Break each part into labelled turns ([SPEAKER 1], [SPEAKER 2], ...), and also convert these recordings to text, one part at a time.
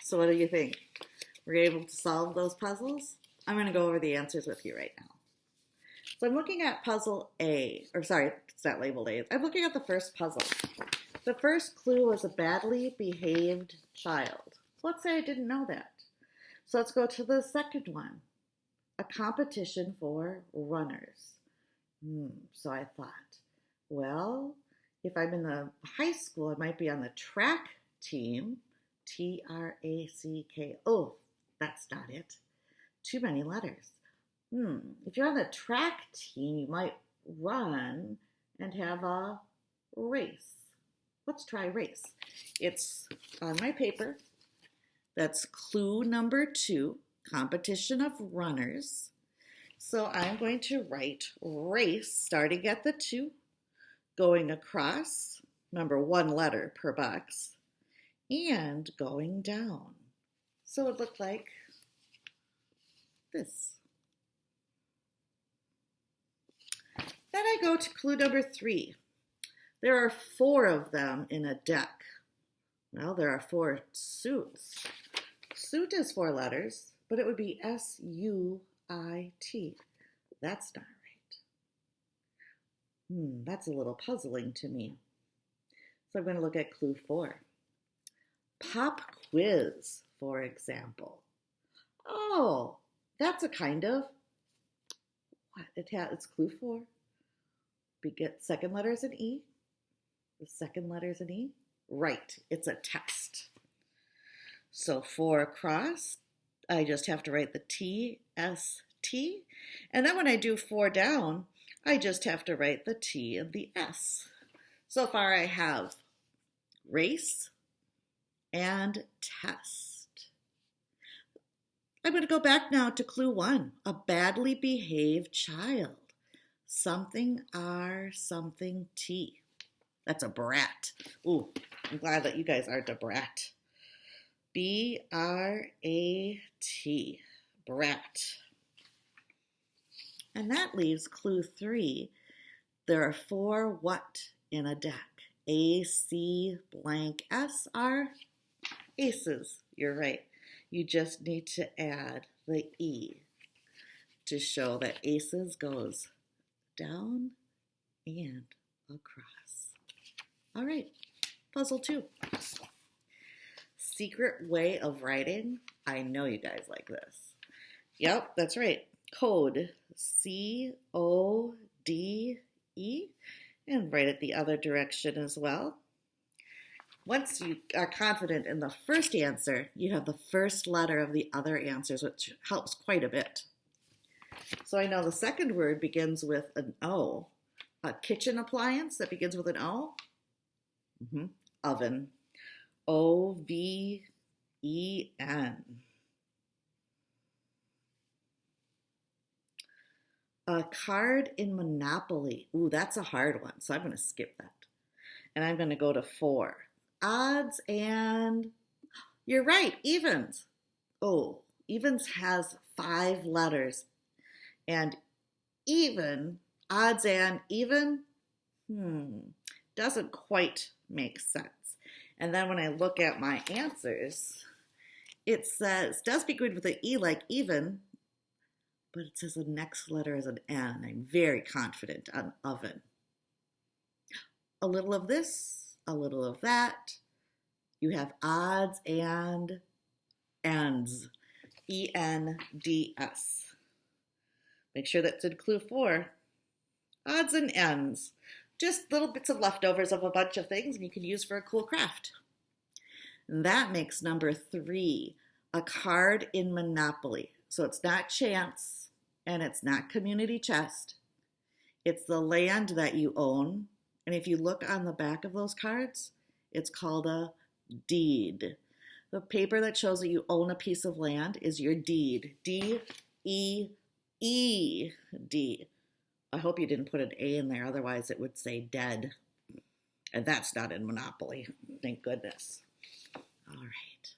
[SPEAKER 1] So what do you think? Were you able to solve those puzzles? I'm going to go over the answers with you right now. So I'm looking at puzzle A, or sorry, it's not labeled A. I'm looking at the first puzzle. The first clue was a badly behaved child. Let's say I didn't know that. So let's go to the second one, a competition for runners. So I thought, well, if I'm in the high school, I might be on the track team, TRACK. Oh, that's not it. Too many letters. If you're on the track team, you might run and have a race. Let's try race. It's on my paper. That's clue number 2, competition of runners. So I'm going to write race, starting at the 2, going across, remember 1 letter per box, and going down. So it looked like this. Then I go to clue number 3. There are 4 of them in a deck. Well, there are 4 suits. Suit is 4 letters, but it would be S-U-I-T. That's not right. That's a little puzzling to me. So I'm going to look at clue 4. Pop quiz, for example. Oh, that's a kind of, what? It's clue 4. We get second letters an E. The second letter's an E. Right, it's a test. So 4 across, I just have to write the T-S-T. And then when I do 4 down, I just have to write the T and the S. So far I have race and test. I'm going to go back now to clue 1, a badly behaved child. Something R, something T. That's a brat. Ooh, I'm glad that you guys aren't a brat. B-R-A-T, brat. And that leaves clue 3. There are 4 what in a deck? A-C blank S-R, aces. You're right. You just need to add the E to show that aces goes down and across. All right, puzzle 2. Secret way of writing. I know you guys like this. Yep, that's right. Code, C-O-D-E, and write it the other direction as well. Once you are confident in the first answer, you have the first letter of the other answers, which helps quite a bit. So I know the second word begins with an O. A kitchen appliance that begins with an O. Oven. O-V-E-N. A card in Monopoly. Ooh, that's a hard one, so I'm going to skip that. And I'm going to go to 4. Odds and, you're right, evens. Oh, evens has 5 letters. And even, odds and even, doesn't quite make sense. And then when I look at my answers, it says, does begin with an E like even, but it says the next letter is an N. I'm very confident on oven. A little of this, a little of that. You have odds and ends. E-N-D-S. Make sure that's in clue 4. Odds and ends. Just little bits of leftovers of a bunch of things and you can use for a cool craft. And that makes number 3, a card in Monopoly. So it's not chance and it's not community chest. It's the land that you own. And if you look on the back of those cards, it's called a deed. The paper that shows that you own a piece of land is your deed. D-E-E-D. I hope you didn't put an A in there, otherwise it would say dead. And that's not in Monopoly, thank goodness. All right,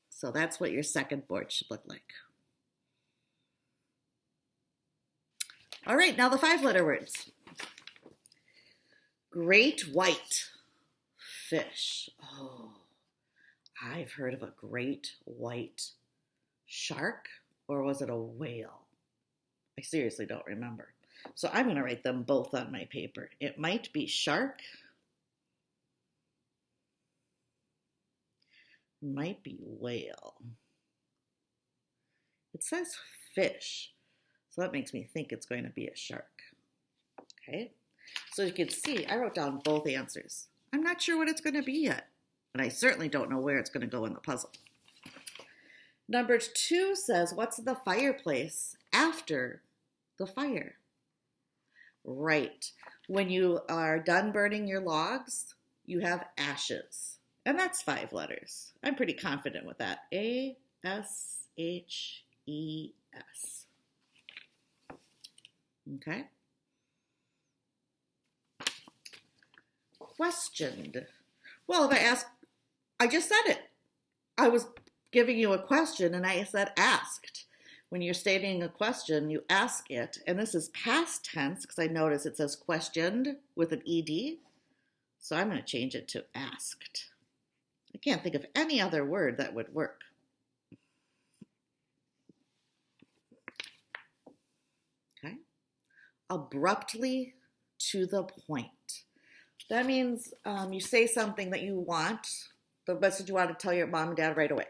[SPEAKER 1] so that's what your second board should look like. All right, now the 5-letter words. Great white fish. Oh, I've heard of a great white shark, or was it a whale? I seriously don't remember. So I'm going to write them both on my paper. It might be shark, might be whale. It says fish, so that makes me think it's going to be a shark. Okay, so you can see I wrote down both answers. I'm not sure what it's going to be yet, and I certainly don't know where it's going to go in the puzzle. Number 2 says, what's the fireplace after the fire? Right. When you are done burning your logs, you have ashes. And that's 5 letters. I'm pretty confident with that. A-S-H-E-S. Okay. Questioned. Well, I just said it. I was giving you a question and I said asked. When you're stating a question, you ask it. And this is past tense because I notice it says questioned with an ED. So I'm going to change it to asked. I can't think of any other word that would work. Okay. Abruptly to the point. That means you say something that you want, the message you want to tell your mom and dad right away.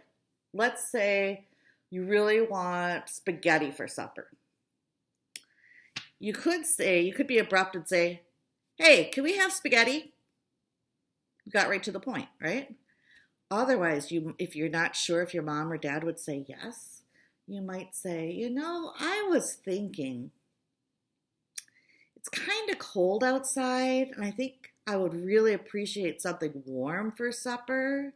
[SPEAKER 1] Let's say you really want spaghetti for supper. You could be abrupt and say, hey, can we have spaghetti? You got right to the point, right? Otherwise, if you're not sure if your mom or dad would say yes, you might say, I was thinking it's kind of cold outside, and I think I would really appreciate something warm for supper.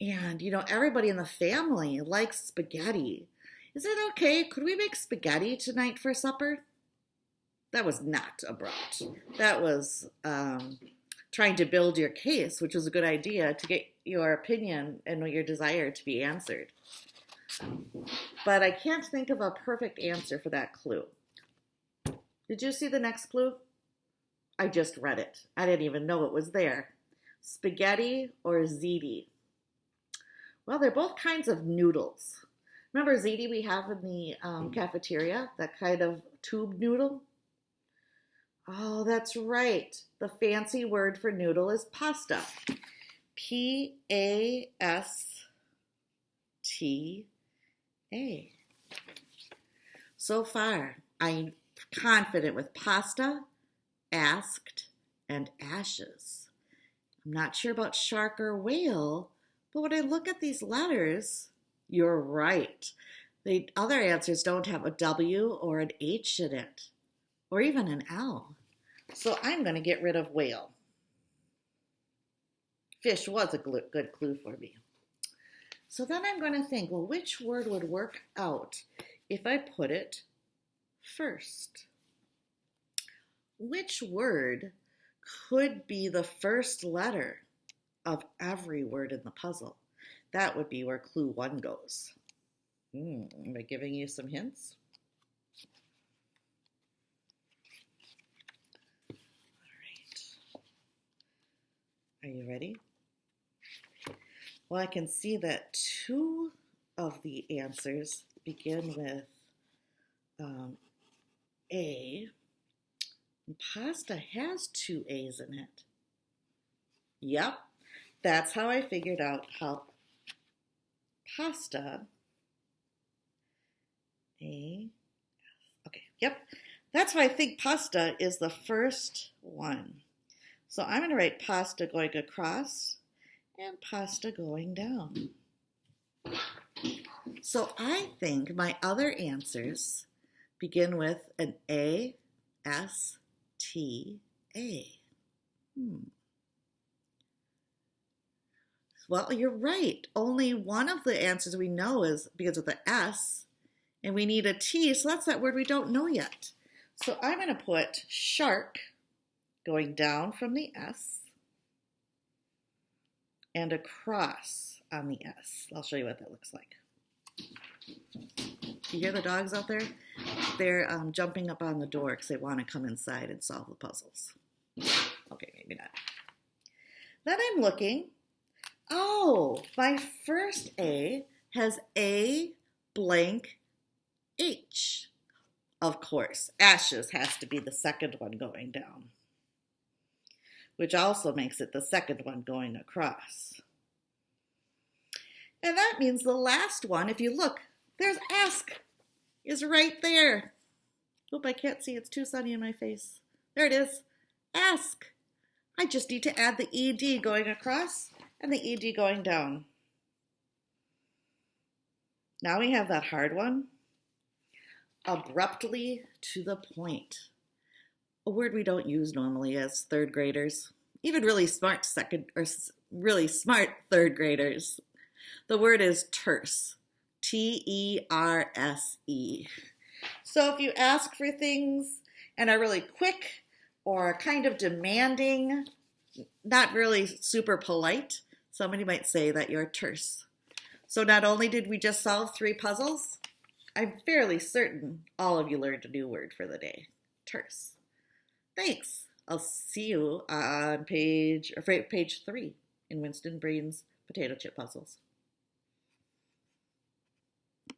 [SPEAKER 1] And, everybody in the family likes spaghetti. Is it okay? Could we make spaghetti tonight for supper? That was not abrupt. That was trying to build your case, which was a good idea to get your opinion and your desire to be answered. But I can't think of a perfect answer for that clue. Did you see the next clue? I just read it. I didn't even know it was there. Spaghetti or ziti? Well, they're both kinds of noodles. Remember ziti we have in the cafeteria? That kind of tube noodle? Oh, that's right. The fancy word for noodle is pasta. P-A-S-T-A. So far, I'm confident with pasta, asked, and ashes. I'm not sure about shark or whale, but when I look at these letters, you're right. The other answers don't have a W or an H in it, or even an L. So I'm going to get rid of whale. Fish was a good clue for me. So then I'm going to think, well, which word would work out if I put it first? Which word could be the first letter of every word in the puzzle? That would be where clue 1 goes. Am I giving you some hints? All right. Are you ready? Well, I can see that 2 of the answers begin with A. And pasta has 2 A's in it. Yep, that's how I figured out how pasta, A, okay, yep. That's why I think pasta is the first one. So I'm going to write pasta going across and pasta going down. So I think my other answers begin with an A, S, T, A. Well, you're right. Only one of the answers we know begins with the S, and we need a T, so that's that word we don't know yet. So I'm going to put shark going down from the S and across on the S. I'll show you what that looks like. You hear the dogs out there? They're jumping up on the door because they want to come inside and solve the puzzles. Okay, maybe not. Then I'm looking. Oh, my first A has A blank H. Of course, ashes has to be the second one going down, which also makes it the second one going across. And that means the last one, if you look, there's ask, is right there. Oop, I can't see, it's too sunny in my face. There it is, ask. I just need to add the ED going across and the ED going down. Now we have that hard one. Abruptly to the point. A word we don't use normally as third graders, even really smart third graders. The word is terse. T-E-R-S-E. So if you ask for things and are really quick or kind of demanding, not really super polite, somebody might say that you're terse. So not only did we just solve 3 puzzles, I'm fairly certain all of you learned a new word for the day. Terse. Thanks. I'll see you on page 3 in Winston Breen's Potato Chip Puzzles.